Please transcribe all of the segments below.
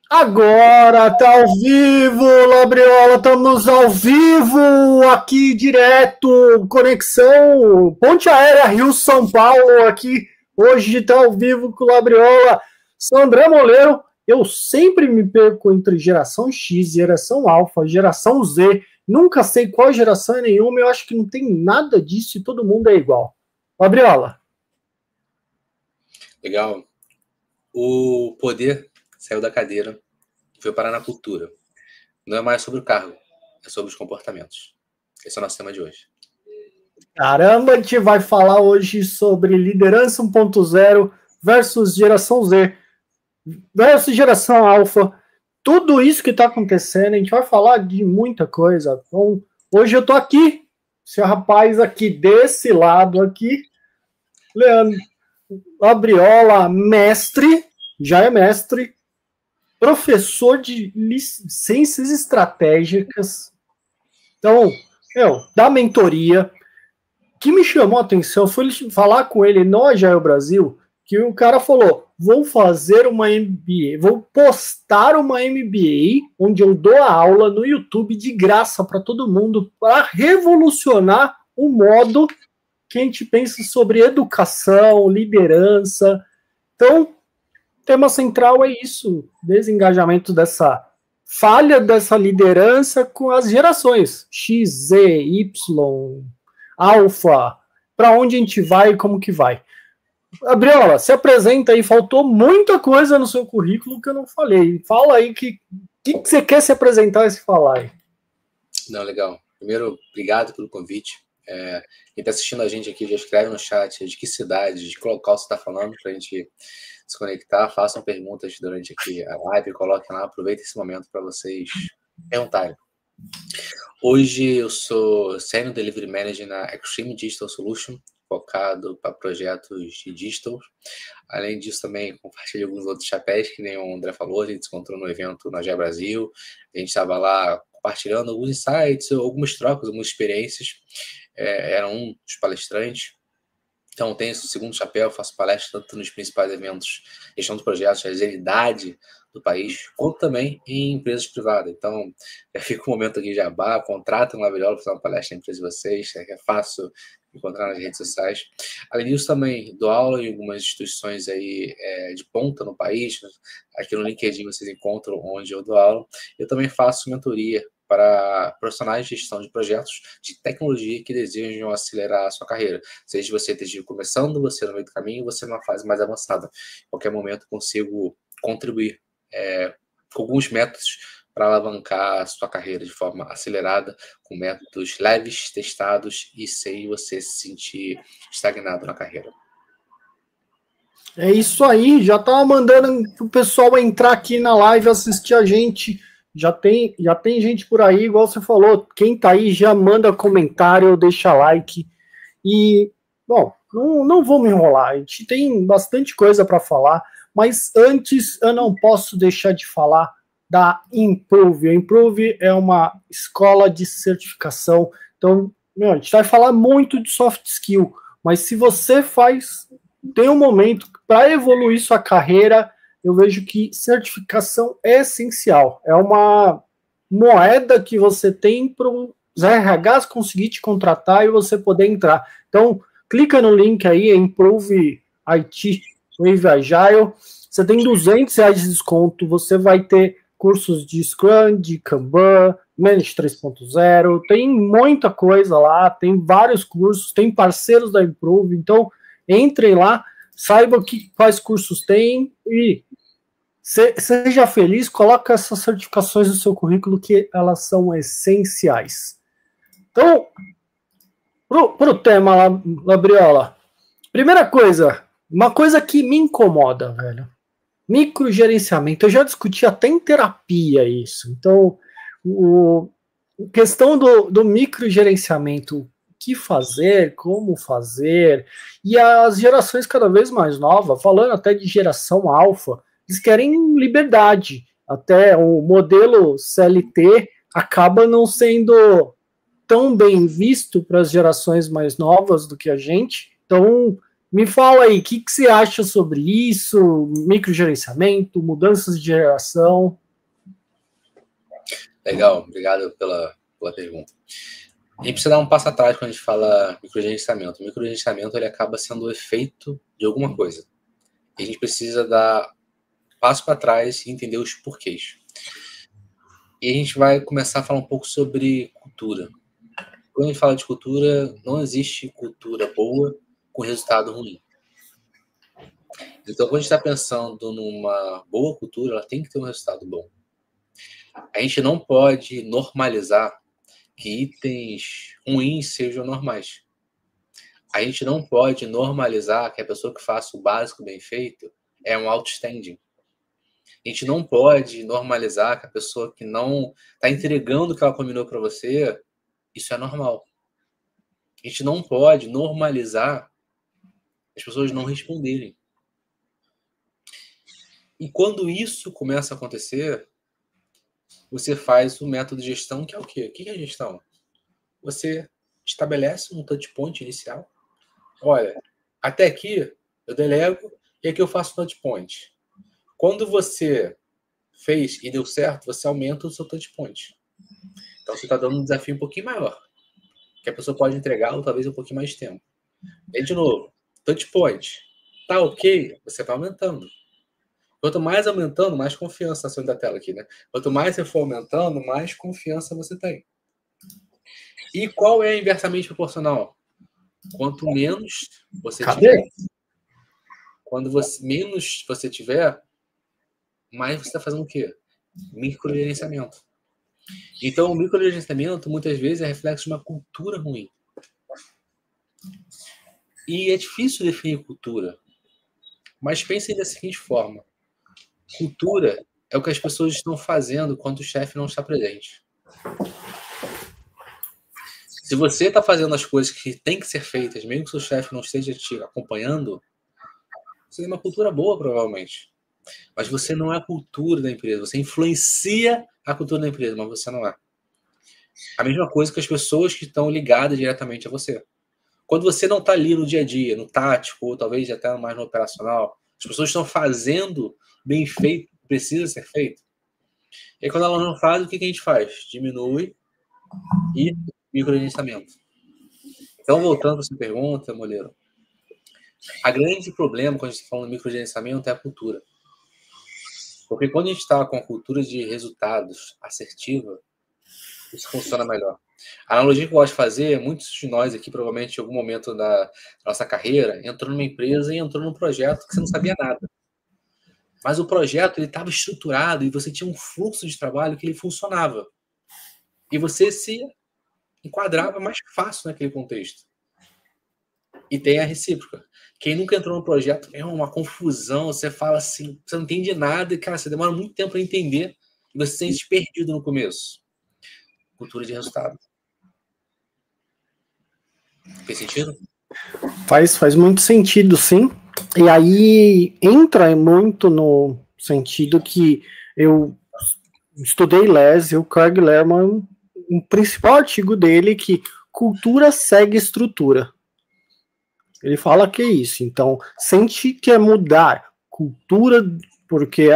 Agora tá ao vivo, Labriola, estamos ao vivo aqui direto, conexão Ponte Aérea Rio-São Paulo aqui, hoje tá ao vivo com o Labriola, sou André Moleiro, eu sempre me perco entre geração X, geração Alpha, geração Z, nunca sei qual geração é nenhuma, eu acho que não tem nada disso e todo mundo é igual. Labriola. Legal. O poder saiu da cadeira e foi parar na cultura. Não é mais sobre o cargo, é sobre os comportamentos. Esse é o nosso tema de hoje. Caramba, a gente vai falar hoje sobre liderança 1.0 versus geração Z versus geração Alpha. Tudo isso que está acontecendo, a gente vai falar de muita coisa. Então, hoje eu estou aqui, esse rapaz aqui desse lado aqui, Leandro Labriola, mestre, já é mestre, professor de ciências estratégicas. Então, da mentoria. O que me chamou a atenção foi falar com ele no Agile Brasil, que o cara falou, vou fazer uma MBA, vou postar uma MBA, onde eu dou a aula no YouTube de graça para todo mundo, para revolucionar o modo que a gente pensa sobre educação, liderança. Então, o tema central é isso, desengajamento dessa falha dessa liderança com as gerações, X, Z, Y, Alfa, para onde a gente vai e como que vai. Gabriela, se apresenta aí, faltou muita coisa no seu currículo que eu não falei. Fala aí que você quer se apresentar e se falar aí. Não, legal. Primeiro, obrigado pelo convite. Quem está assistindo a gente aqui já escreve no chat de que cidade, de qual local você está falando, para a gente se conectar. Façam perguntas durante aqui a live, coloquem lá, aproveitem esse momento para vocês perguntarem. Hoje eu sou Senior Delivery Manager na Extreme Digital Solution, focado para projetos de digital. Além disso, também compartilho alguns outros chapéus, que nem o André falou, a gente se encontrou no evento na Agile Brasil, a gente estava lá compartilhando alguns insights, algumas trocas, algumas experiências, era um dos palestrantes. Então, tenho esse segundo chapéu, faço palestra tanto nos principais eventos, gestão de projetos, agilidade do país, quanto também em empresas privadas. Então, já fica um momento aqui de jabá, contratem um Labriola para fazer uma palestra em empresa de vocês, é fácil encontrar nas redes sociais. Além disso, também dou aula em algumas instituições aí de ponta no país, aqui no LinkedIn vocês encontram onde eu dou aula. Eu também faço mentoria para profissionais de gestão de projetos de tecnologia que desejam acelerar a sua carreira. Seja você esteja começando, você no meio do caminho, você numa fase mais avançada. Em qualquer momento consigo contribuir com alguns métodos para alavancar a sua carreira de forma acelerada, com métodos leves, testados e sem você se sentir estagnado na carreira. É isso aí, já tava mandando o pessoal entrar aqui na live, assistir a gente. Já tem gente por aí, igual você falou. Quem tá aí já manda comentário, deixa like. E, bom, não vou me enrolar. A gente tem bastante coisa para falar. Mas antes, eu não posso deixar de falar da Improve. A Improve é uma escola de certificação. Então, a gente vai falar muito de soft skill. Mas se você tem um momento para evoluir sua carreira, eu vejo que certificação é essencial. É uma moeda que você tem para os RHs conseguir te contratar e você poder entrar. Então, clica no link aí, Improve IT Wave Agile. Você tem R$200 de desconto. Você vai ter cursos de Scrum, de Kanban, Manage 3.0. Tem muita coisa lá. Tem vários cursos. Tem parceiros da Improve. Então, entrem lá. Saiba quais cursos tem e seja feliz, coloque essas certificações no seu currículo que elas são essenciais. Então, pro tema, Labriola, primeira coisa, uma coisa que me incomoda, velho, microgerenciamento. Eu já discuti até em terapia isso. Então, a questão do microgerenciamento, que fazer, como fazer, e as gerações cada vez mais novas, falando até de geração alfa, eles querem liberdade, até o modelo CLT acaba não sendo tão bem visto para as gerações mais novas do que a gente, então Me fala aí, o que você acha sobre isso? Microgerenciamento, mudanças de geração? Legal, obrigado pela pergunta. A gente precisa dar um passo atrás quando a gente fala microgerenciamento. O microgerenciamento ele acaba sendo o efeito de alguma coisa. E a gente precisa dar passo para trás e entender os porquês. E a gente vai começar a falar um pouco sobre cultura. Quando a gente fala de cultura, não existe cultura boa com resultado ruim. Então, quando a gente está pensando numa boa cultura, ela tem que ter um resultado bom. A gente não pode normalizar que itens ruins sejam normais. A gente não pode normalizar que a pessoa que faça o básico bem feito é um outstanding. A gente não pode normalizar que a pessoa que não está entregando o que ela combinou para você, isso é normal. A gente não pode normalizar as pessoas não responderem. E quando isso começa a acontecer, você faz o método de gestão, que é o quê? O que é gestão? Você estabelece um touch point inicial. Olha, até aqui eu delego e aqui eu faço touch point. Quando você fez e deu certo, você aumenta o seu touch point. Então você está dando um desafio um pouquinho maior, que a pessoa pode entregar ou talvez um pouquinho mais de tempo. E de novo, touch point. Tá ok? Você vai aumentando. Quanto mais aumentando, mais confiança na sua da tela aqui, né? Quanto mais você for aumentando, mais confiança você tem. E qual é inversamente proporcional? Quanto menos você tiver, menos você tiver, mais você está fazendo o quê? Microgerenciamento. Então, o microgerenciamento muitas vezes é reflexo de uma cultura ruim. E é difícil definir cultura. Mas pensem da seguinte forma: cultura é o que as pessoas estão fazendo quando o chefe não está presente. Se você está fazendo as coisas que têm que ser feitas, mesmo que seu chefe não esteja te acompanhando, você tem uma cultura boa, provavelmente. Mas você não é a cultura da empresa. Você influencia a cultura da empresa, mas você não é. A mesma coisa que as pessoas que estão ligadas diretamente a você. Quando você não está ali no dia a dia, no tático, ou talvez até mais no operacional, as pessoas estão fazendo bem feito, precisa ser feito. E aí, quando elas não fazem, o que a gente faz? Diminui e microgerenciamento. Então, voltando para essa pergunta, Moleiro, a grande problema quando a gente está falando de microgerenciamento é a cultura. Porque quando a gente está com a cultura de resultados assertiva, isso funciona melhor. A analogia que eu gosto de fazer, muitos de nós aqui, provavelmente, em algum momento da nossa carreira, entrou numa empresa e entrou num projeto que você não sabia nada. Mas o projeto ele estava estruturado e você tinha um fluxo de trabalho que ele funcionava. E você se enquadrava mais fácil naquele contexto. E tem a recíproca. Quem nunca entrou no projeto é uma confusão, você fala assim, você não entende nada e, cara, você demora muito tempo para entender e você se sente perdido no começo. Cultura de resultado. Fez sentido? Faz muito sentido, sim. E aí entra muito no sentido que eu estudei Les e o Craig Lerman, um principal artigo dele que cultura segue estrutura. Ele fala que é isso. Então, sente que é mudar cultura, porque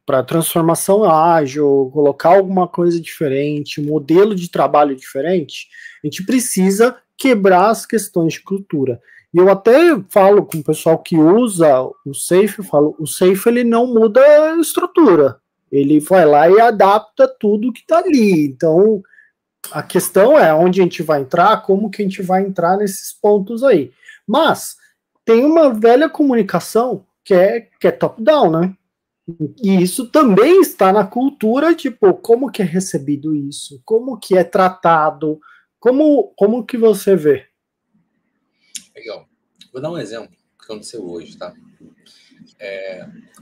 para transformação ágil, colocar alguma coisa diferente, modelo de trabalho diferente, a gente precisa quebrar as questões de cultura. E eu até falo com o pessoal que usa o Safe, eu falo, o Safe ele não muda a estrutura. Ele vai lá e adapta tudo que está ali. Então, a questão é onde a gente vai entrar, como que a gente vai entrar nesses pontos aí. Mas tem uma velha comunicação que é top-down, né? E isso também está na cultura, tipo, como que é recebido isso? Como que é tratado? Como que você vê? Legal. Vou dar um exemplo que aconteceu hoje, tá?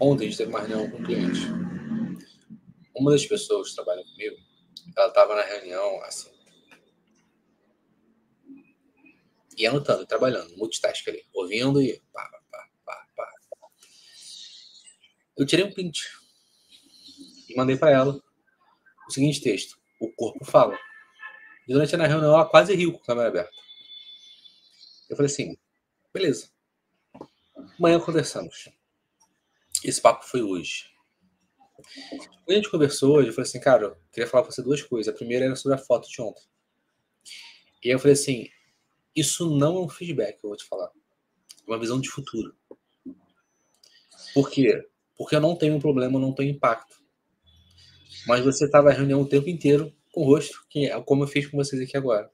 Ontem a gente teve uma reunião com um cliente. Uma das pessoas que trabalha comigo, ela estava na reunião, assim, e anotando, trabalhando, multitask ali, ouvindo e pá. Eu tirei um print e mandei para ela o seguinte texto: o corpo fala. E durante a reunião ela quase riu com a câmera aberta. Eu falei assim, beleza. Amanhã conversamos. Esse papo foi hoje. Quando a gente conversou hoje, eu falei assim, cara, eu queria falar com você duas coisas. A primeira era sobre a foto de ontem. E aí eu falei assim, isso não é um feedback, eu vou te falar. É uma visão de futuro. Por quê? Porque eu não tenho um problema, eu não tenho impacto. Mas você estava na reunião o tempo inteiro com o rosto, que é como eu fiz com vocês aqui agora.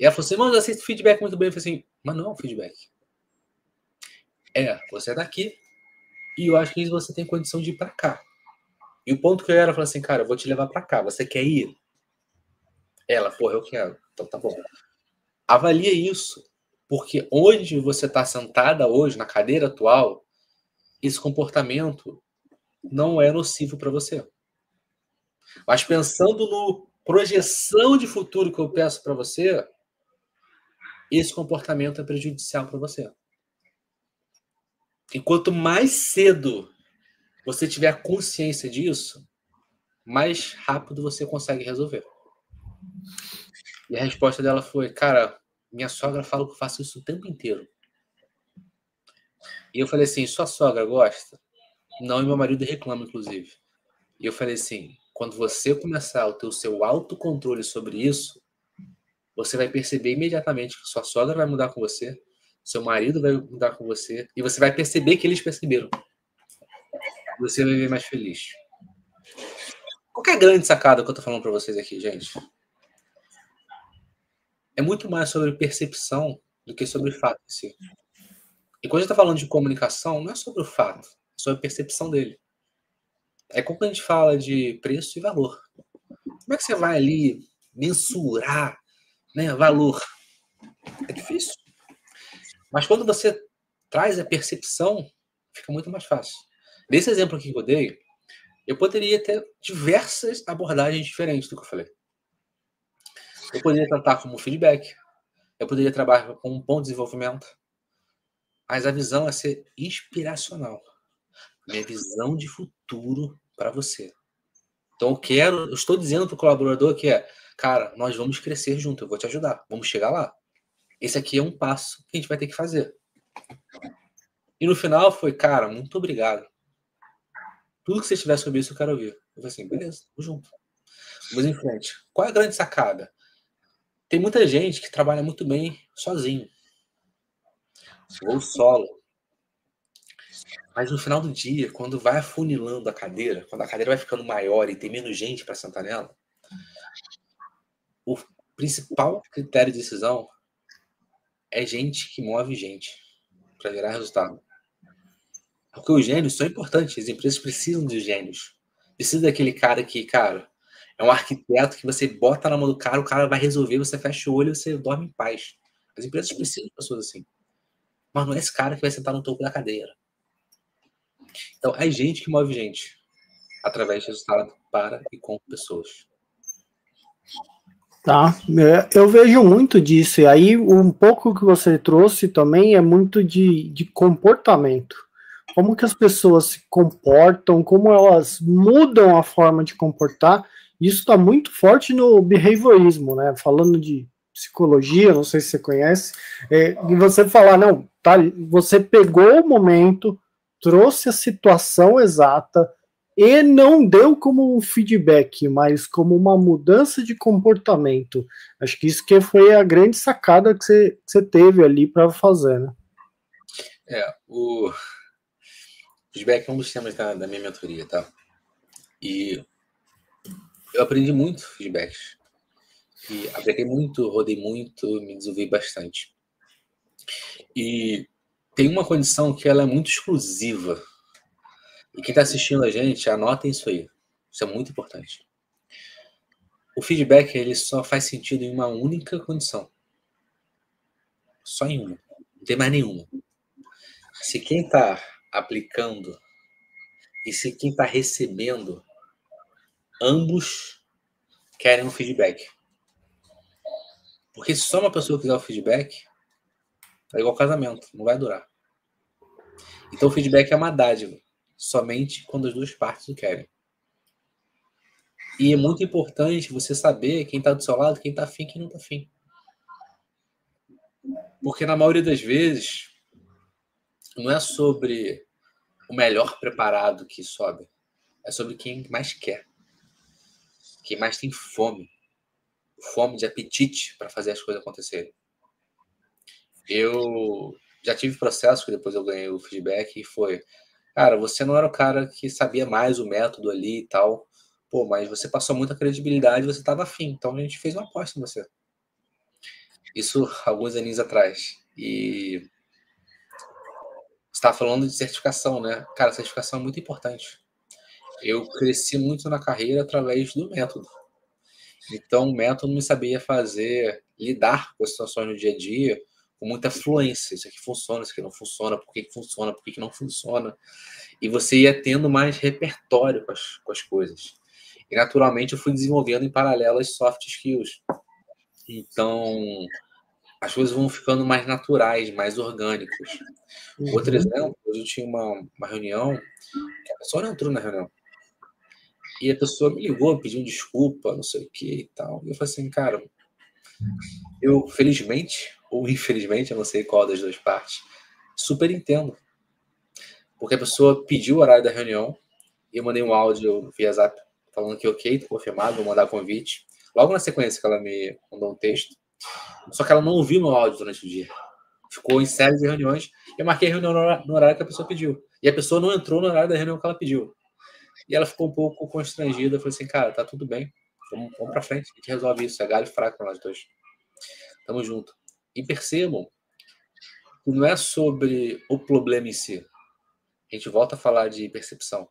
E ela falou assim, mas eu aceito feedback muito bem. Eu falei assim, mas não é um feedback. Você é daqui e eu acho que você tem condição de ir para cá. E o ponto que eu era, eu falei assim, cara, eu vou te levar para cá, você quer ir? Ela, porra, eu quero. Então tá bom. Avalia isso, porque onde você está sentada hoje, na cadeira atual, esse comportamento não é nocivo para você. Mas pensando no projeção de futuro que eu peço para você, esse comportamento é prejudicial para você. E quanto mais cedo você tiver consciência disso, mais rápido você consegue resolver. E a resposta dela foi, cara, minha sogra fala que eu faço isso o tempo inteiro. E eu falei assim, sua sogra gosta? Não, e meu marido reclama, inclusive. E eu falei assim, quando você começar a ter o seu autocontrole sobre isso, você vai perceber imediatamente que sua sogra vai mudar com você, seu marido vai mudar com você, e você vai perceber que eles perceberam. Você vai viver mais feliz. Qual que é a grande sacada que eu tô falando para vocês aqui, gente? É muito mais sobre percepção do que sobre fato em si. E quando a gente tá falando de comunicação, não é sobre o fato, é sobre a percepção dele. É como a gente fala de preço e valor. Como é que você vai ali mensurar, né, valor? É difícil. Mas quando você traz a percepção, fica muito mais fácil. Nesse exemplo aqui que eu dei, eu poderia ter diversas abordagens diferentes do que eu falei. Eu poderia tratar como feedback, eu poderia trabalhar com um bom desenvolvimento, mas a visão é ser inspiracional. Minha visão de futuro para você. Então eu estou dizendo para o colaborador que cara, nós vamos crescer junto, eu vou te ajudar, vamos chegar lá. Esse aqui é um passo que a gente vai ter que fazer. E no final foi, cara, muito obrigado. Tudo que você tiver sobre isso eu quero ouvir. Eu falei assim, beleza, vamos junto. Vamos em frente. Qual é a grande sacada? Tem muita gente que trabalha muito bem sozinho. Ou solo. Mas no final do dia, quando vai afunilando a cadeira, quando a cadeira vai ficando maior e tem menos gente para sentar nela, o principal critério de decisão é gente que move gente para gerar resultado. Porque os gênios são importantes, as empresas precisam de gênios. Precisa daquele cara que, cara, é um arquiteto que você bota na mão do cara, o cara vai resolver, você fecha o olho e você dorme em paz. As empresas precisam de pessoas assim. Mas não é esse cara que vai sentar no topo da cadeira. Então, é gente que move gente através de resultado para e com pessoas. Tá, eu vejo muito disso, e aí um pouco que você trouxe também é muito de comportamento. Como que as pessoas se comportam, como elas mudam a forma de comportar, isso está muito forte no behaviorismo, né? Falando de psicologia, não sei se você conhece, e você falar, não, tá, você pegou o momento, trouxe a situação exata, e não deu como um feedback, mas como uma mudança de comportamento. Acho que isso que foi a grande sacada que você teve ali para fazer, né? O feedback é um dos temas da minha mentoria, tá? E eu aprendi muito feedbacks. E apliquei muito, rodei muito, me desenvolvi bastante. E tem uma condição que ela é muito exclusiva. E quem está assistindo a gente, anotem isso aí. Isso é muito importante. O feedback ele só faz sentido em uma única condição. Só em uma. Não tem mais nenhuma. Se quem está aplicando e se quem está recebendo, ambos querem um feedback. Porque se só uma pessoa quiser o feedback, é igual casamento, não vai durar. Então o feedback é uma dádiva, somente quando as duas partes o querem. E é muito importante você saber quem está do seu lado, quem está afim e quem não está afim. Porque na maioria das vezes, não é sobre o melhor preparado que sobe. É sobre quem mais quer. Quem mais tem fome. Fome de apetite para fazer as coisas acontecerem. Eu já tive processo que depois eu ganhei o feedback e foi: cara, você não era o cara que sabia mais o método ali e tal, pô, mas você passou muita credibilidade, você estava afim, então a gente fez uma aposta em você. Isso alguns aninhos atrás. E você estava falando de certificação, né? Cara, certificação é muito importante. Eu cresci muito na carreira através do método. Então, o método me sabia fazer, lidar com as situações no dia a dia com muita fluência. Isso aqui funciona, isso aqui não funciona, por que funciona, por que não funciona. E você ia tendo mais repertório com as coisas. E, naturalmente, eu fui desenvolvendo em paralelo as soft skills. Então, as coisas vão ficando mais naturais, mais orgânicas. Outro exemplo, hoje eu tinha uma reunião, que a pessoa não entrou na reunião. E a pessoa me ligou, pediu desculpa, não sei o que e tal. E eu falei assim, cara, eu, felizmente, ou infelizmente, eu não sei qual das duas partes, super entendo. Porque a pessoa pediu o horário da reunião, e eu mandei um áudio via Zap falando que ok, tô confirmado, vou mandar convite. Logo na sequência que ela me mandou um texto, só que ela não ouviu meu áudio durante o dia. Ficou em série de reuniões, e eu marquei a reunião no horário que a pessoa pediu. E a pessoa não entrou no horário da reunião que ela pediu. E ela ficou um pouco constrangida. Eu falei assim, cara, tá tudo bem. Vamos pra frente. A gente resolve isso. É galho fraco pra nós dois. Tamo junto. E percebam que não é sobre o problema em si. A gente volta a falar de percepção.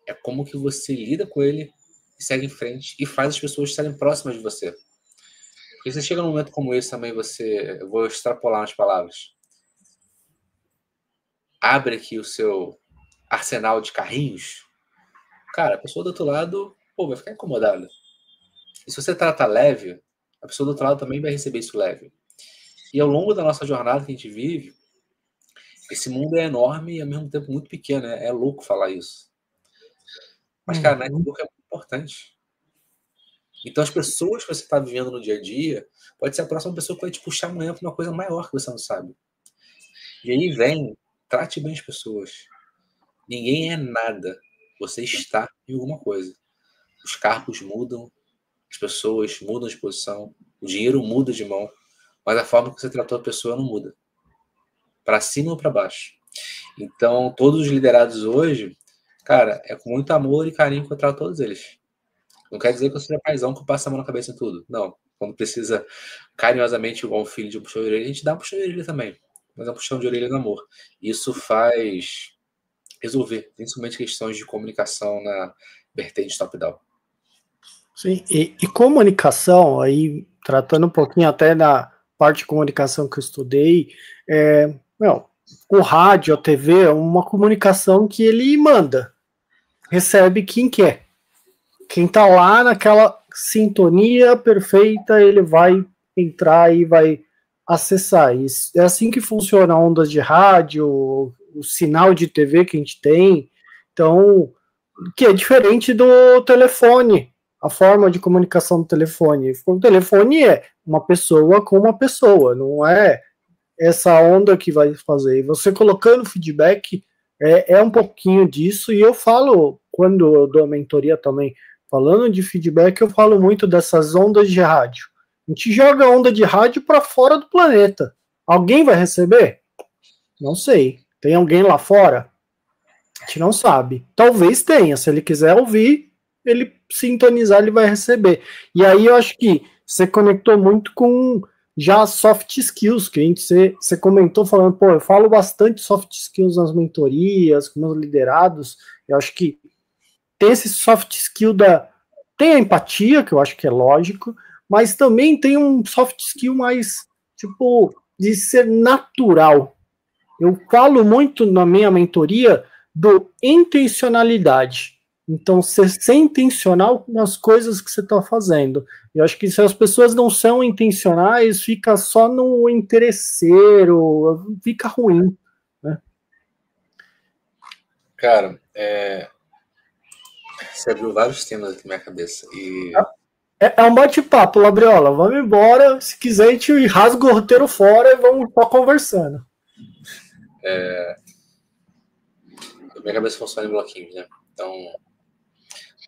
É como que você lida com ele e segue em frente e faz as pessoas estarem próximas de você. Porque você chega num momento como esse também, eu vou extrapolar umas palavras. Abre aqui o seu arsenal de carrinhos. Cara, a pessoa do outro lado, pô, vai ficar incomodada. E se você trata leve, a pessoa do outro lado também vai receber isso leve. E ao longo da nossa jornada que a gente vive, esse mundo é enorme e ao mesmo tempo muito pequeno. É louco falar isso. Mas, cara, network é muito importante. Então, as pessoas que você está vivendo no dia a dia, pode ser a próxima pessoa que vai te puxar amanhã para uma coisa maior que você não sabe. E aí vem, trate bem as pessoas. Ninguém é nada. Você está em alguma coisa. Os cargos mudam, as pessoas mudam de posição, o dinheiro muda de mão, mas a forma que você tratou a pessoa não muda. Para cima ou para baixo. Então, todos os liderados hoje, cara, é com muito amor e carinho que eu trato todos eles. Não quer dizer que eu seja paizão que eu passo a mão na cabeça em tudo. Não. Quando precisa carinhosamente, igual um filho de um puxão de orelha, a gente dá um puxão de orelha também. Mas é um puxão de orelha no amor. Isso faz resolver, principalmente questões de comunicação na vertente top-down. Sim, e comunicação, aí tratando um pouquinho até da parte de comunicação que eu estudei, o rádio, a TV é uma comunicação que ele manda, recebe quem quer. Quem tá lá naquela sintonia perfeita, ele vai entrar e vai acessar. Isso é assim que funciona a ondas de rádio, o sinal de TV que a gente tem. Então, que é diferente do telefone, a forma de comunicação do telefone. O telefone é uma pessoa com uma pessoa, não é essa onda que vai fazer. E você colocando feedback é um pouquinho disso, e eu falo, quando eu dou a mentoria também, falando de feedback, eu falo muito dessas ondas de rádio. A gente joga a onda de rádio para fora do planeta. Alguém vai receber? Não sei. Tem alguém lá fora? A gente não sabe. Talvez tenha. Se ele quiser ouvir, ele sintonizar, ele vai receber. E aí eu acho que você conectou muito com já soft skills, que você comentou falando, pô, eu falo bastante soft skills nas mentorias, com meus liderados. Eu acho que tem esse soft skill tem a empatia, que eu acho que é lógico, mas também tem um soft skill mais, tipo, de ser natural. Eu falo muito na minha mentoria do intencionalidade. Então, ser intencional nas coisas que você está fazendo. Eu acho que se as pessoas não são intencionais, fica só no interesseiro, fica ruim. Né? Cara, você abriu vários temas aqui na minha cabeça. E... É um bate-papo, Labriola. Vamos embora. Se quiser, a gente rasga o roteiro fora e vamos só conversando. Minha cabeça funciona em bloquinhos, né? Então,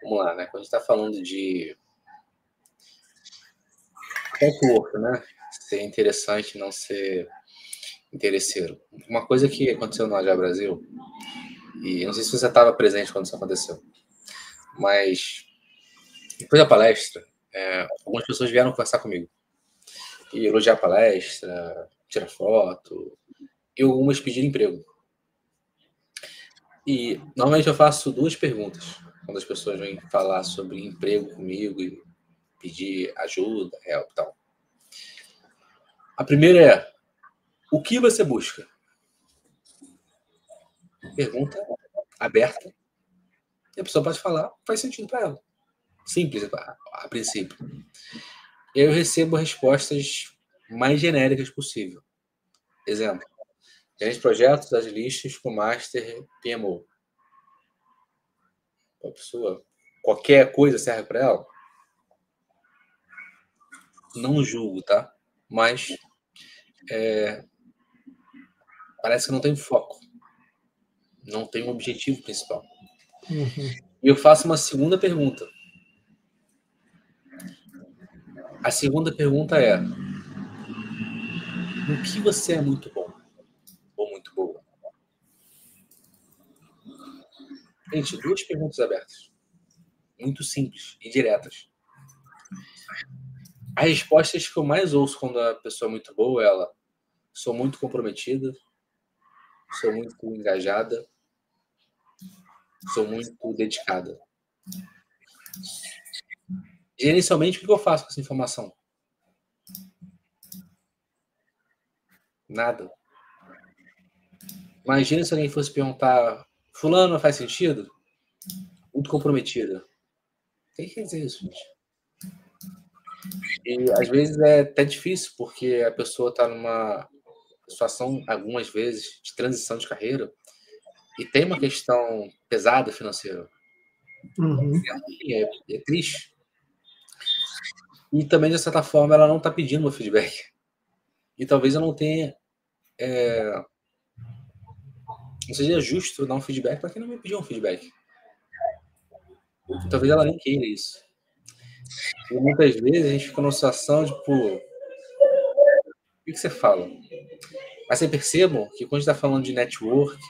vamos lá, né? Quando a gente está falando de network, né? Ser interessante, não ser interesseiro. Uma coisa que aconteceu no AJ Brasil, e não sei se você estava presente quando isso aconteceu, mas depois da palestra, algumas pessoas vieram conversar comigo e elogiar a palestra, tirar foto, e algumas pediram emprego. E normalmente eu faço 2 perguntas quando as pessoas vêm falar sobre emprego comigo e pedir ajuda, help e tal. A primeira é: o que você busca? Pergunta aberta. E a pessoa pode falar, faz sentido para ela. Simples, a princípio. E aí eu recebo respostas mais genéricas possível. Exemplo: gerente de projetos, agilistas com Master PMO. A pessoa, qualquer coisa serve para ela? Não julgo, tá? Mas parece que não tem foco. Não tem um objetivo principal. Uhum. E eu faço uma segunda pergunta. A segunda pergunta é: no que você é muito bom? Ou muito boa? Gente, 2 perguntas abertas. Muito simples e diretas. As respostas que eu mais ouço quando a pessoa é muito boa é ela: sou muito comprometida, sou muito engajada, sou muito dedicada. Gerencialmente, o que eu faço com essa informação? Nada. Imagina se alguém fosse perguntar: fulano, faz sentido? Muito comprometida. O que quer dizer isso, gente? E às vezes é até difícil, porque a pessoa está numa situação, algumas vezes, de transição de carreira e tem uma questão pesada financeira. Uhum. É triste. E também, de certa forma, ela não está pedindo meu feedback. E talvez eu não tenha... não seja justo dar um feedback para quem não me pediu um feedback. Talvez ela nem queira isso. E muitas vezes a gente fica numa situação de, pô, o que você fala? Mas vocês percebam que quando a gente está falando de network,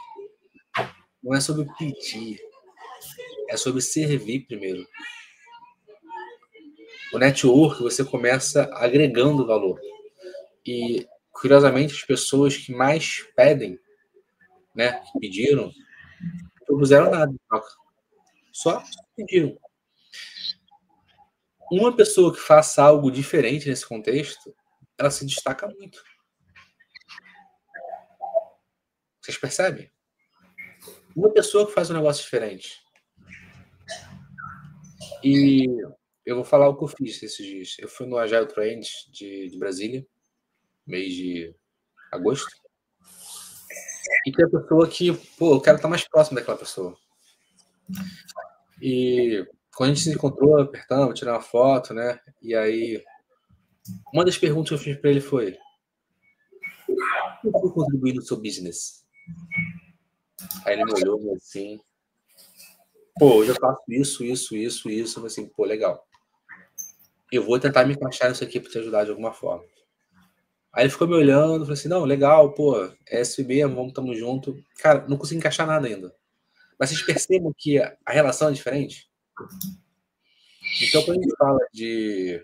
não é sobre pedir, é sobre servir primeiro. O network, você começa agregando valor. E, curiosamente, as pessoas que mais pedem, né, que pediram, não fizeram nada em troca. Só pediram. Uma pessoa que faça algo diferente nesse contexto, ela se destaca muito. Vocês percebem? Uma pessoa que faz um negócio diferente. E eu vou falar o que eu fiz esses dias. Eu fui no Agile Trends de Brasília, mês de agosto. E tem a pessoa que, pô, eu quero estar mais próximo daquela pessoa. E quando a gente se encontrou, apertamos, tiramos uma foto, né? E aí, uma das perguntas que eu fiz para ele foi: como eu vou contribuir no seu business? Aí ele me olhou assim: pô, eu já faço isso. Eu falei assim: pô, legal. Eu vou tentar me encaixar nisso aqui para te ajudar de alguma forma. Aí ele ficou me olhando, falou assim: não, legal, pô, é isso mesmo, vamos, tamo junto. Cara, não consigo encaixar nada ainda. Mas vocês percebam que a relação é diferente? Então, quando a gente fala de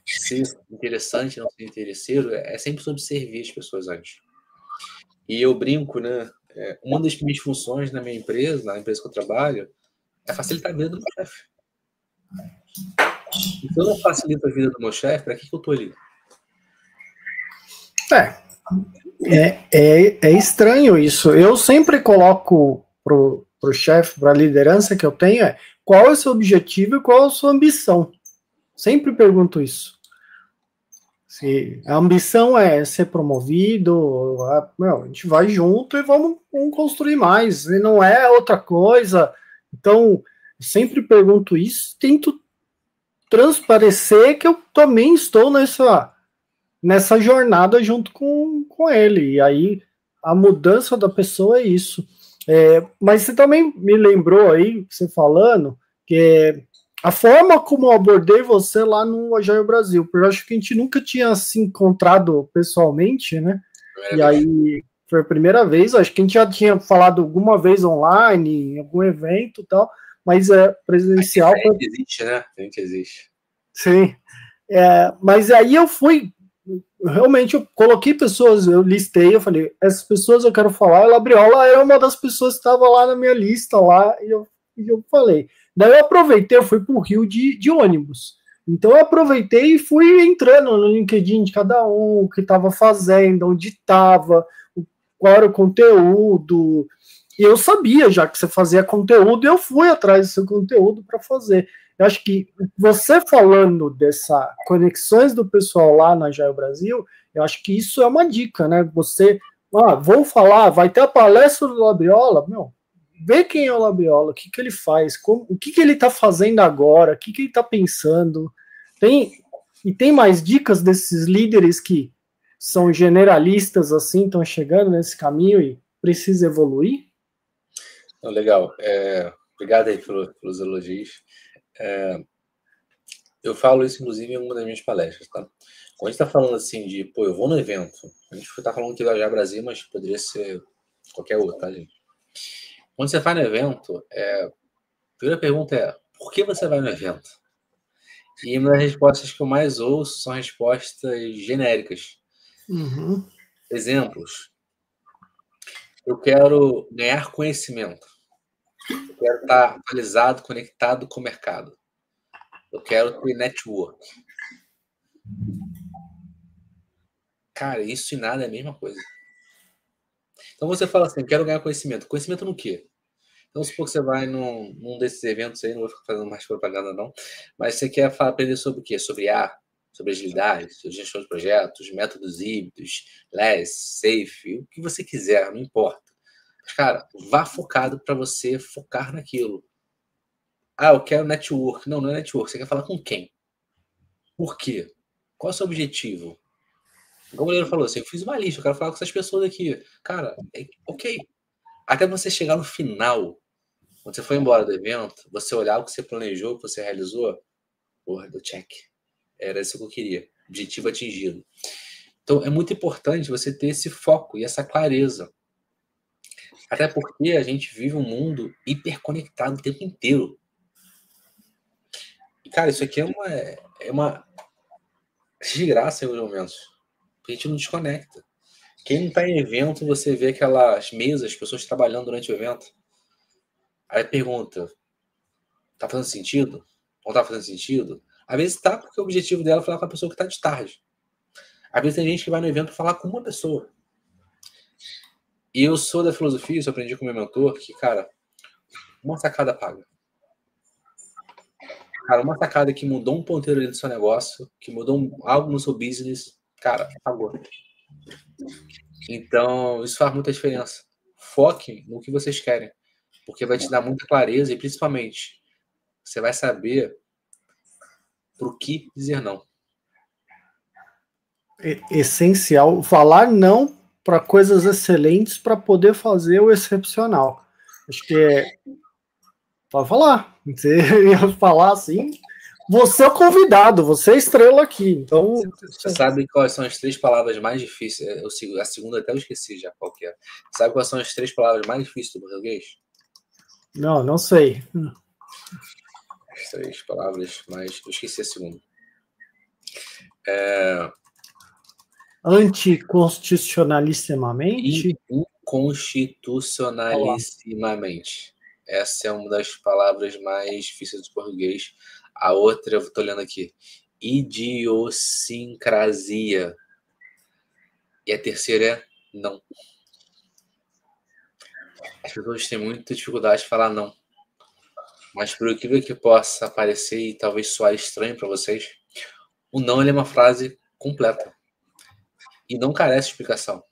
ser interessante, não ser interesseiro, é sempre sobre servir as pessoas antes. E eu brinco, né? Uma das minhas funções na minha empresa, na empresa que eu trabalho, é facilitar a vida do meu chefe. Se eu não facilito a vida do meu chefe, para que eu tô ali? É estranho isso. Eu sempre coloco pro chefe, para a liderança que eu tenho, qual é o seu objetivo e qual é a sua ambição. Sempre pergunto isso. Se a ambição é ser promovido, a gente vai junto e vamos construir mais. E não é outra coisa. Então, eu sempre pergunto isso, tento transparecer que eu também estou nessa jornada junto com ele. E aí, a mudança da pessoa é isso. Mas você também me lembrou aí, você falando, que a forma como eu abordei você lá no Agile Brasil, porque eu acho que a gente nunca tinha se encontrado pessoalmente, né? E aí foi a primeira vez, acho que a gente já tinha falado alguma vez online, em algum evento e tal, mas presencial. A gente existe, né? A gente existe. Sim. Mas aí eu fui, realmente eu coloquei pessoas, eu listei, eu falei, essas pessoas eu quero falar, a Labriola era uma das pessoas que estava lá na minha lista lá, e eu falei. Daí eu aproveitei, eu fui para o Rio de ônibus. Então eu aproveitei e fui entrando no LinkedIn de cada um, o que estava fazendo, onde estava, qual era o conteúdo. E eu sabia já que você fazia conteúdo, e eu fui atrás do seu conteúdo para fazer. Eu acho que você falando dessa conexões do pessoal lá na Agile Brasil, eu acho que isso é uma dica, né? Você, vou falar, vai ter a palestra do Labriola, meu, vê quem é o Labriola, o que ele faz, o que ele está fazendo agora, o que ele está pensando. Tem mais dicas desses líderes que são generalistas, assim, estão chegando nesse caminho e precisa evoluir? Legal. Obrigado aí pelos elogios. Eu falo isso, inclusive, em uma das minhas palestras, tá? Quando a gente está falando assim de, pô, eu vou no evento, a gente está falando aqui do Agile Brasil, mas poderia ser qualquer outro, tá, gente? Quando você vai no evento, a primeira pergunta é, por que você vai no evento? E uma das respostas que eu mais ouço são respostas genéricas. Uhum. Exemplos. Eu quero ganhar conhecimento. Eu quero estar atualizado, conectado com o mercado. Eu quero ter network. Cara, isso e nada é a mesma coisa. Então você fala assim, quero ganhar conhecimento. Conhecimento no quê? Então, supor que você vai num desses eventos aí, não vou ficar fazendo mais propaganda não, mas você quer aprender sobre o quê? Sobre IA, sobre agilidade, sobre gestão de projetos, métodos híbridos, LESS, SAFe, o que você quiser, não importa. Mas, cara, vá focado para você focar naquilo. Eu quero network. Não é network. Você quer falar com quem? Por quê? Qual é o seu objetivo? Como o goleiro falou assim, eu fiz uma lista, eu quero falar com essas pessoas aqui. Cara, ok. Até você chegar no final, quando você foi embora do evento, você olhar o que você planejou, o que você realizou, porra, deu check. Era isso que eu queria. Objetivo atingido. Então, é muito importante você ter esse foco e essa clareza. Até porque a gente vive um mundo hiperconectado o tempo inteiro. E, cara, isso aqui é uma desgraça em alguns momentos. Porque a gente não desconecta. Quem não está em evento, você vê aquelas mesas, pessoas trabalhando durante o evento. Aí pergunta, tá fazendo sentido? Não tá fazendo sentido? Às vezes tá, porque o objetivo dela é falar com a pessoa que tá de tarde. Às vezes tem gente que vai no evento falar com uma pessoa. E eu sou da filosofia, isso eu aprendi com meu mentor, que, cara, uma sacada paga. Cara, uma sacada que mudou um ponteiro ali do seu negócio, que mudou algo no seu business, cara, pagou. Então, isso faz muita diferença. Foque no que vocês querem, porque vai te dar muita clareza e, principalmente, você vai saber pro que dizer não. Essencial falar não para coisas excelentes para poder fazer o excepcional. Acho que pode falar. Você ia falar assim. Você é o convidado, você é a estrela aqui. Então, você sabe quais são as 3 palavras mais difíceis? A segunda até eu esqueci já qual que é. Sabe quais são as 3 palavras mais difíceis do português? Não sei. As 3 palavras mais... Eu esqueci a segunda. Anticonstitucionalissimamente? Inconstitucionalissimamente. Essa é uma das palavras mais difíceis do português. A outra, eu estou lendo aqui, idiosincrasia. E a terceira é não. As pessoas têm muita dificuldade de falar não. Mas por incrível que possa parecer e talvez soar estranho para vocês, o não é uma frase completa. E não carece de explicação.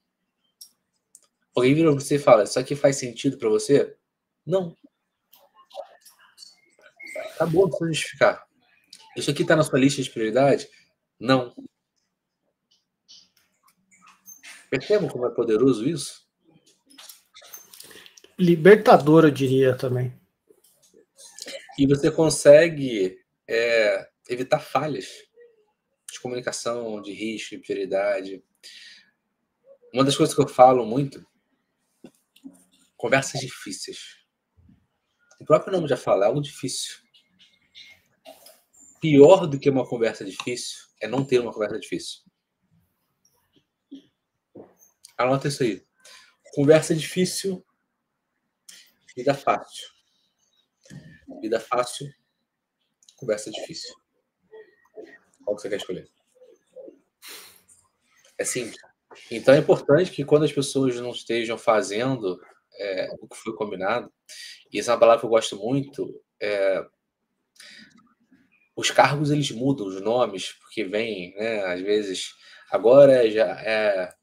Alguém vira você e fala, isso aqui faz sentido para você? Não. Acabou, não precisa justificar. Isso aqui está na sua lista de prioridade? Não. Percebam como é poderoso isso? libertador, eu diria também. E você consegue evitar falhas de comunicação, de risco, de prioridade. Uma das coisas que eu falo muito, conversas difíceis. O próprio nome já fala, é algo difícil. Pior do que uma conversa difícil é não ter uma conversa difícil. Anota isso aí. Conversa difícil, vida fácil. Vida fácil, conversa difícil. Qual que você quer escolher? É simples. Então é importante que quando as pessoas não estejam fazendo o que foi combinado, e essa é uma palavra que eu gosto muito, os cargos eles mudam, os nomes, porque vem, né, às vezes, agora já é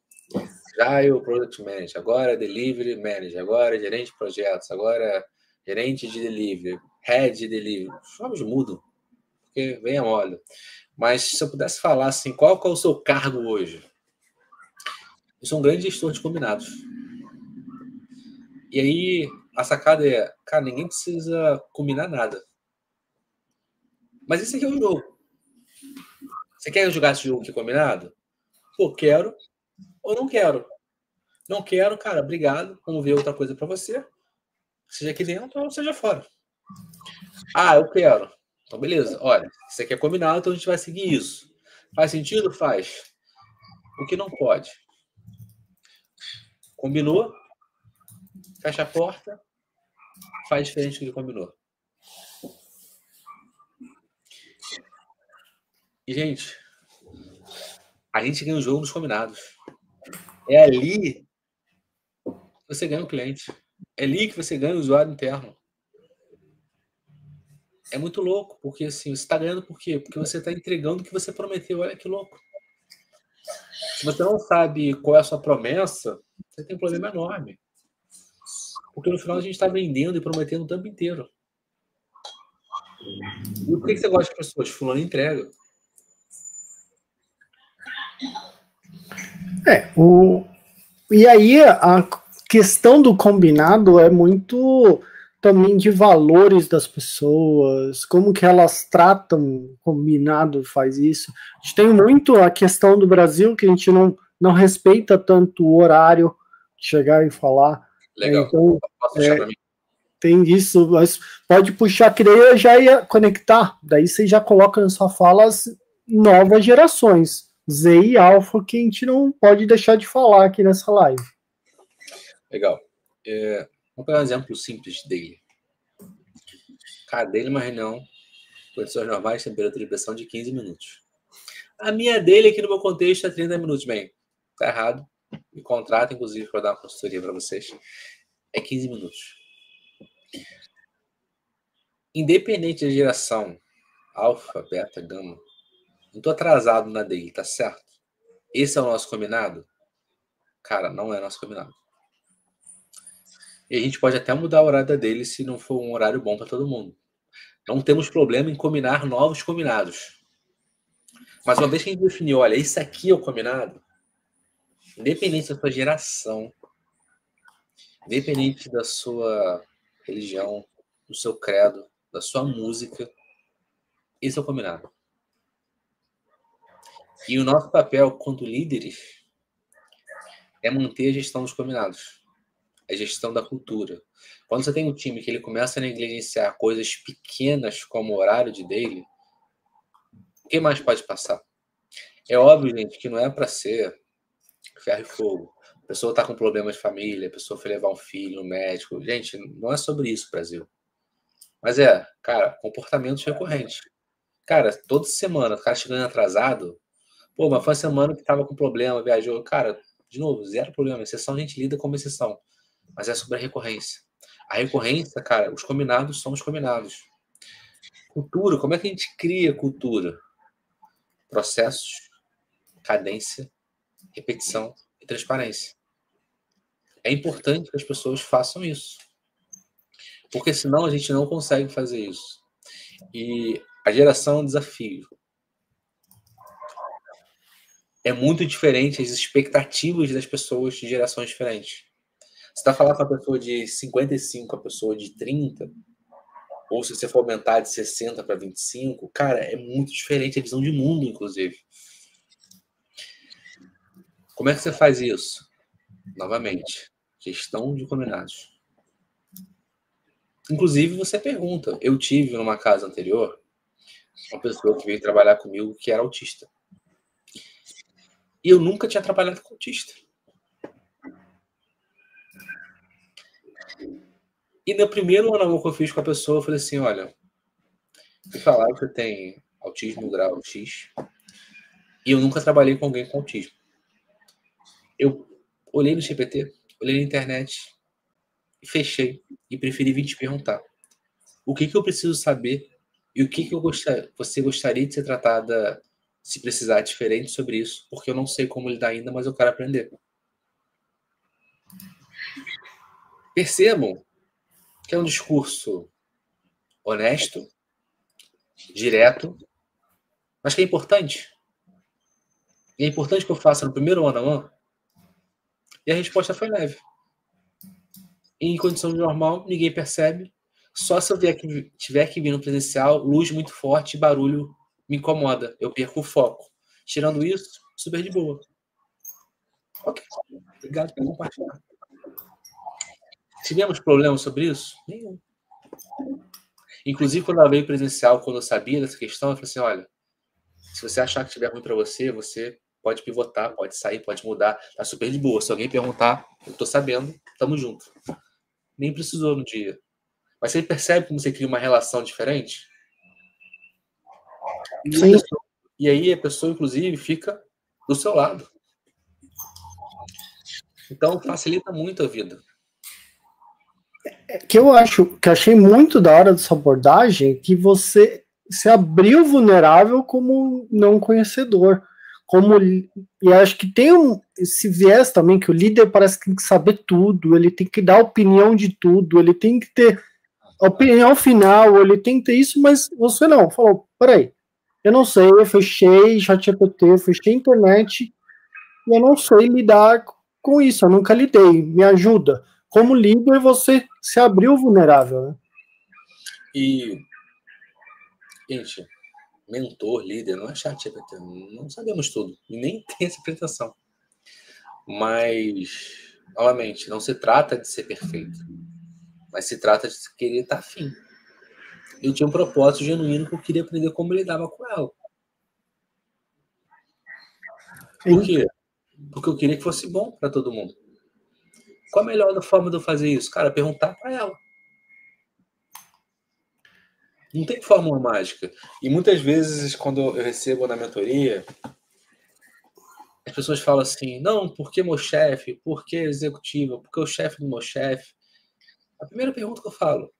o Product Manager, agora é Delivery Manager, agora é gerente de projetos, agora é gerente de Delivery, Head de Delivery. Os nomes mudam, porque vem a moda. Mas se eu pudesse falar assim, qual que é o seu cargo hoje? Eu sou um grande gestor de combinados. E aí, a sacada é, cara, ninguém precisa combinar nada. Mas esse aqui é o jogo. Você quer jogar esse jogo aqui combinado? Pô, quero ou não quero. Não quero, cara, obrigado. Vamos ver outra coisa para você. Seja aqui dentro ou seja fora. Ah, eu quero. Então, beleza. Olha, você quer combinado, então a gente vai seguir isso. Faz sentido? Faz. O que não pode? Combinou? Fecha a porta. Faz diferente do que combinou. E, gente, a gente ganha o jogo nos combinados. É ali que você ganha o cliente. É ali que você ganha o usuário interno. É muito louco, porque assim, você está ganhando por quê? Porque você está entregando o que você prometeu. Olha que louco. Se você não sabe qual é a sua promessa, você tem um problema enorme. Porque no final a gente está vendendo e prometendo o tempo inteiro. E por que você gosta de pessoas? Fulano entrega. E aí a questão do combinado é muito também de valores das pessoas, como que elas tratam o combinado, faz isso. A gente tem muito a questão do Brasil, que a gente não respeita tanto o horário de chegar e falar. Legal. Então, posso puxar para mim? Tem isso, mas pode puxar, que daí eu já ia conectar. Daí você já coloca na sua fala as novas gerações, Z e Alpha, que a gente não pode deixar de falar aqui nessa live. Legal. Vamos pegar um exemplo simples dele. Cara, dele uma reunião, condições normais, temperatura de pressão de 15 minutos. A minha dele aqui no meu contexto é 30 minutos. Bem, tá errado. Me contrata, inclusive, para dar uma consultoria para vocês. É 15 minutos. Independente da geração, alfa, beta, gama, não tô atrasado na dele, tá certo? Esse é o nosso combinado? Cara, não é nosso combinado. E a gente pode até mudar o horário dele se não for um horário bom para todo mundo. Não temos problema em combinar novos combinados. Mas uma vez que a gente definiu, olha, isso aqui é o combinado, independente da sua geração, independente da sua religião, do seu credo, da sua música, esse é o combinado. E o nosso papel, quanto líderes, é manter a gestão dos combinados, a gestão da cultura. Quando você tem um time que ele começa a negligenciar coisas pequenas como o horário de daily, o que mais pode passar? É óbvio, gente, que não é para ser ferro e fogo. A pessoa está com problema de família, a pessoa foi levar um filho no médico. Gente, não é sobre isso, Brasil. Mas cara, comportamentos recorrentes. Cara, toda semana, o cara chegando atrasado. Pô, mas foi uma semana que tava com problema, viajou. Cara, de novo, zero problema. Exceção a gente lida como exceção. Mas é sobre a recorrência. A recorrência, cara, os combinados são os combinados. Cultura, como é que a gente cria cultura? Processos, cadência, repetição e transparência. É importante que as pessoas façam isso. Porque senão a gente não consegue fazer isso. E a geração é um desafio. É muito diferente as expectativas das pessoas de gerações diferentes. Você está falando com a pessoa de 55, a pessoa de 30, ou se você for aumentar de 60 para 25, cara, é muito diferente a visão de mundo, inclusive. Como é que você faz isso? Novamente, gestão de combinados. Inclusive, você pergunta. Eu tive numa casa anterior uma pessoa que veio trabalhar comigo que era autista. E eu nunca tinha trabalhado com autista. E no primeiro ano que eu fiz com a pessoa, eu falei assim, olha, me falaram que eu tenho autismo grau X e eu nunca trabalhei com alguém com autismo. Eu olhei no GPT, olhei na internet e fechei e preferi vir te perguntar. O que eu preciso saber e o que você gostaria de ser tratada se precisar diferente sobre isso, porque eu não sei como lidar ainda, mas eu quero aprender. Percebam que é um discurso honesto, direto, mas que é importante. E é importante que eu faça no primeiro one-on-one. E a resposta foi leve. Em condição normal, ninguém percebe. Só se eu tiver que vir no presencial, luz muito forte, barulho me incomoda. Eu perco o foco. Tirando isso, super de boa. Ok. Obrigado por compartilhar. Tivemos problemas sobre isso? Nenhum. Inclusive, quando ela veio presencial, quando eu sabia dessa questão, eu falei assim, olha, se você achar que estiver ruim para você, você pode pivotar, pode sair, pode mudar. Tá super de boa. Se alguém perguntar, eu tô sabendo, tamo junto. Nem precisou no dia. Mas você percebe como você cria uma relação diferente? E aí a pessoa, inclusive, fica do seu lado. Então, facilita muito a vida. Que eu achei muito da hora dessa abordagem, que você se abriu vulnerável como não conhecedor. E acho que tem esse viés também, que o líder parece que tem que saber tudo, ele tem que dar opinião de tudo, ele tem que ter a opinião final, ele tem que ter isso, mas você não. Falou, peraí, eu não sei, eu fechei ChatGPT, eu fechei a internet, e eu não sei lidar com isso, eu nunca lidei, me ajuda. Como líder, você se abriu vulnerável, né? E, gente, mentor, líder, não é ChatGPT, não sabemos tudo, e nem tem essa pretensão. Mas, novamente, não se trata de ser perfeito, mas se trata de querer estar afim. Eu tinha um propósito genuíno que eu queria aprender como eu lidava com ela. Por quê? Porque eu queria que fosse bom para todo mundo. Qual a melhor forma de eu fazer isso? Cara, perguntar para ela. Não tem fórmula mágica. E muitas vezes, quando eu recebo na mentoria, as pessoas falam assim, não, por que meu chefe? Por que executiva? Por que o chefe do meu chefe? A primeira pergunta que eu falo,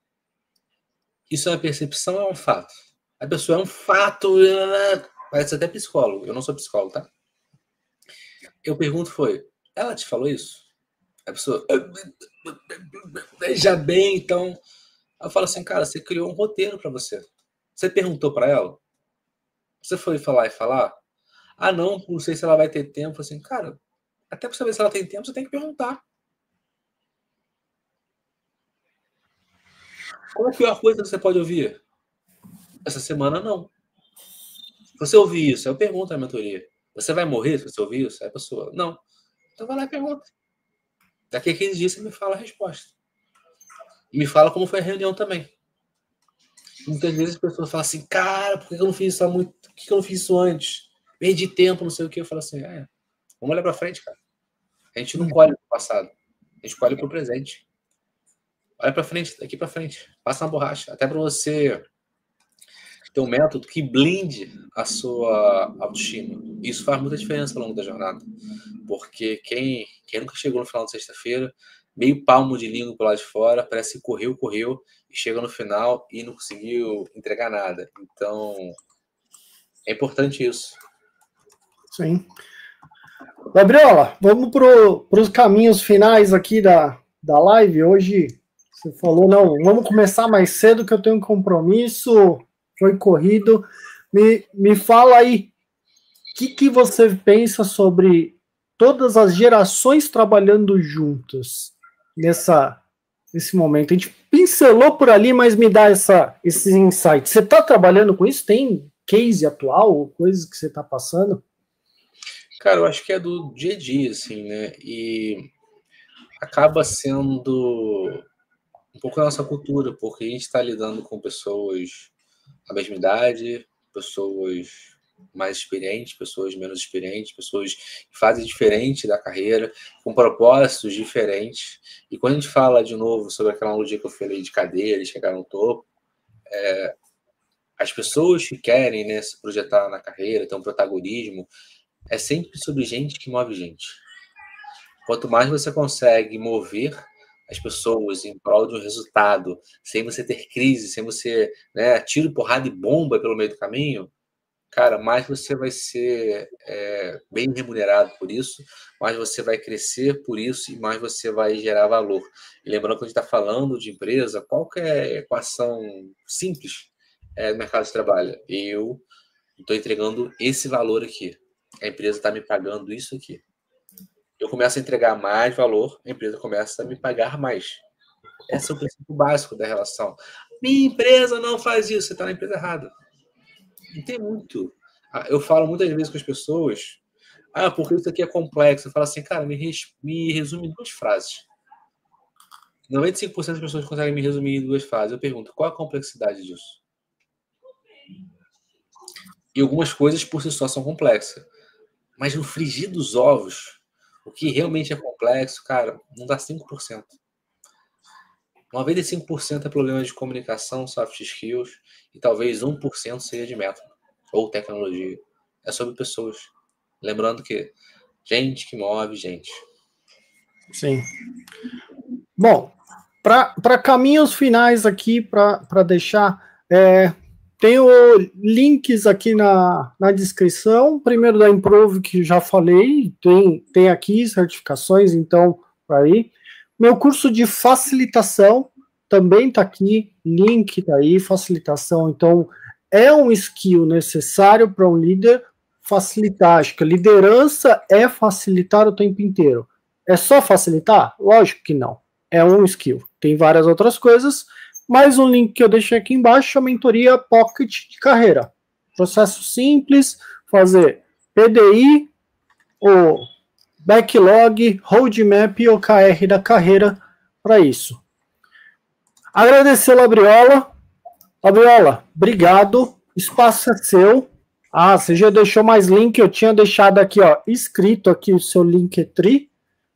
isso é uma percepção ou é um fato? A pessoa é um fato, parece até psicólogo. Eu não sou psicólogo, tá? Eu pergunto ela te falou isso? A pessoa, veja bem, então... Eu falo assim, cara, você criou um roteiro para você. Você perguntou para ela? Você foi falar? Ah, não sei se ela vai ter tempo. Eu falei assim, cara, até para saber se ela tem tempo, você tem que perguntar. Qual é a pior coisa que você pode ouvir? Essa semana, não. Se você ouvir isso, eu pergunto na mentoria. Você vai morrer se você ouvir isso? Aí a pessoa, não. Então vai lá e pergunta. Daqui a 15 dias você me fala a resposta. E me fala como foi a reunião também. Muitas vezes as pessoas falam assim, cara, por que eu não fiz isso há muito? Por que eu não fiz isso antes? Perdi tempo, não sei o que. Eu falo assim, vamos olhar pra frente, cara. A gente não colhe pro passado. A gente colhe pro presente. Olha pra frente, daqui pra frente. Passa uma borracha. Até pra você ter um método que blinde a sua autoestima. Isso faz muita diferença ao longo da jornada. Porque quem nunca chegou no final de sexta-feira, meio palmo de língua pro lado de fora, parece que correu, e chega no final e não conseguiu entregar nada. Então, é importante isso. Sim. Gabriela, vamos para os caminhos finais aqui da live. Hoje você falou, não, vamos começar mais cedo que eu tenho um compromisso, foi corrido. Me fala aí, o que você pensa sobre todas as gerações trabalhando juntas? nesse momento? A gente pincelou por ali, mas me dá esses insights. Você está trabalhando com isso? Tem case atual, coisas que você está passando? Cara, eu acho que é do dia a dia, assim, né? E acaba sendo um pouco da nossa cultura, porque a gente está lidando com pessoas da mesma idade, pessoas mais experientes, pessoas menos experientes, pessoas que fazem diferente da carreira, com propósitos diferentes. E quando a gente fala de novo sobre aquela analogia que eu falei de cadeira e chegar no topo, as pessoas que querem, né, se projetar na carreira, ter um protagonismo, é sempre sobre gente que move gente. Quanto mais você consegue mover as pessoas em prol de um resultado, sem você ter crise, sem você, né, tiro, porrada e bomba pelo meio do caminho, cara, mais você vai ser bem remunerado por isso, mais você vai crescer por isso e mais você vai gerar valor. E lembrando que a gente está falando de empresa, qual que é a equação simples do mercado de trabalho? Eu estou entregando esse valor aqui. A empresa está me pagando isso aqui. Eu começo a entregar mais valor, a empresa começa a me pagar mais. Esse é o princípio básico da relação. Minha empresa não faz isso, você está na empresa errada. Não tem muito. Eu falo muitas vezes com as pessoas, porque isso aqui é complexo. Eu falo assim, cara, me resume em 2 frases. 95% das pessoas conseguem me resumir em 2 frases. Eu pergunto, qual a complexidade disso? E algumas coisas por si só são complexas. Mas no frigir dos ovos, o que realmente é complexo, cara, não dá 5%. 95% é problema de comunicação, soft skills, e talvez 1% seja de método ou tecnologia. É sobre pessoas. Lembrando que gente que move gente. Sim. Bom, para caminhos finais aqui, para deixar, tenho links aqui na descrição. Primeiro da Improve, que já falei, tem aqui certificações, então, aí. Meu curso de facilitação também está aqui, link está aí, facilitação. Então, é um skill necessário para um líder facilitar. Acho que a liderança é facilitar o tempo inteiro. É só facilitar? Lógico que não. É um skill. Tem várias outras coisas, mas um link que eu deixei aqui embaixo é a mentoria Pocket de carreira. Processo simples, fazer PDI ou backlog, roadmap e OKR da carreira para isso. Agradecer a Labriola. Labriola, obrigado. Espaço é seu. Você já deixou mais link. Eu tinha deixado aqui, escrito aqui o seu Linktree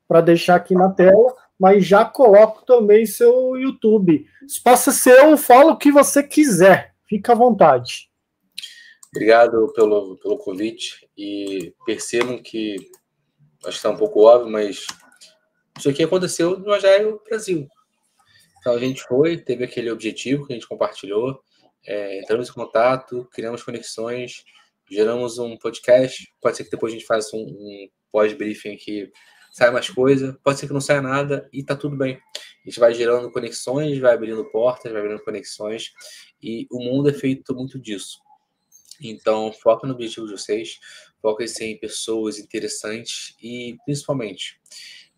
para deixar aqui na tela, mas já coloco também seu YouTube. Espaço é seu, fala o que você quiser. Fica à vontade. Obrigado pelo convite e percebam que acho que está um pouco óbvio, mas isso aqui aconteceu no Agile Brasil. Então a gente teve aquele objetivo que a gente compartilhou, entramos em contato, criamos conexões, geramos um podcast. Pode ser que depois a gente faça um pós-briefing que saia mais coisa, pode ser que não saia nada e tá tudo bem. A gente vai gerando conexões, vai abrindo portas, vai abrindo conexões e o mundo é feito muito disso. Então, foca no objetivo de vocês, foca em pessoas interessantes e, principalmente,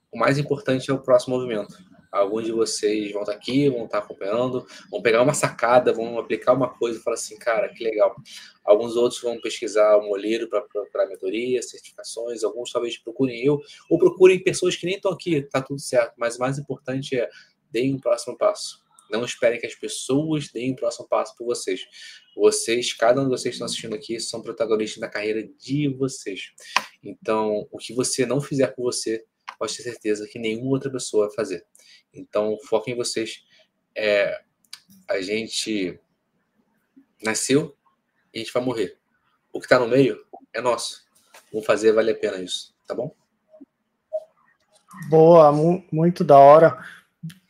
o mais importante é o próximo movimento. Alguns de vocês vão estar aqui, vão estar acompanhando, vão pegar uma sacada, vão aplicar uma coisa e falar assim, cara, que legal. Alguns outros vão pesquisar o molheiro para procurar mentoria, certificações, alguns talvez procurem eu, ou procurem pessoas que nem estão aqui, tá tudo certo. Mas o mais importante é, deem um próximo passo. Não esperem que as pessoas deem o próximo passo por vocês. Cada um de vocês que estão assistindo aqui, são protagonistas da carreira de vocês. Então, o que você não fizer por você, pode ter certeza que nenhuma outra pessoa vai fazer. Então, foca em vocês. A gente nasceu e a gente vai morrer. O que está no meio é nosso. Vamos fazer valer a pena isso, tá bom? Boa, muito da hora.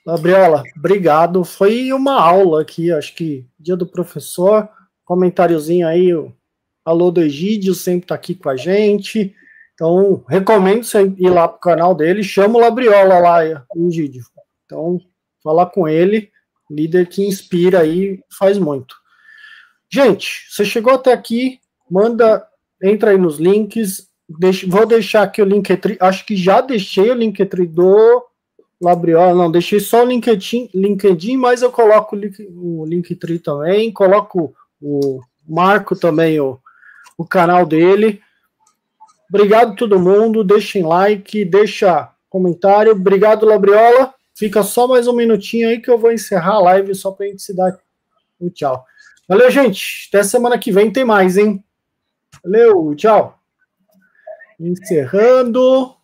Gabriela, obrigado. Foi uma aula aqui, acho que dia do professor, comentáriozinho aí, o alô do Egídio sempre tá aqui com a gente. Então, recomendo você ir lá pro canal dele, chama o Labriola lá, Egídio. Então, falar com ele, líder que inspira aí, faz muito. Gente, você chegou até aqui, entra aí nos links, vou deixar aqui o Linktree, acho que já deixei o Linktree do Labriola, não, deixei só o LinkedIn, mas eu coloco o Linktree também, coloco o Marco também, o canal dele. Obrigado a todo mundo, deixem like, deixa comentário. Obrigado, Labriola. Fica só mais um minutinho aí que eu vou encerrar a live só pra gente se dar o tchau. Valeu, gente. Até semana que vem tem mais, hein? Valeu, tchau. Encerrando.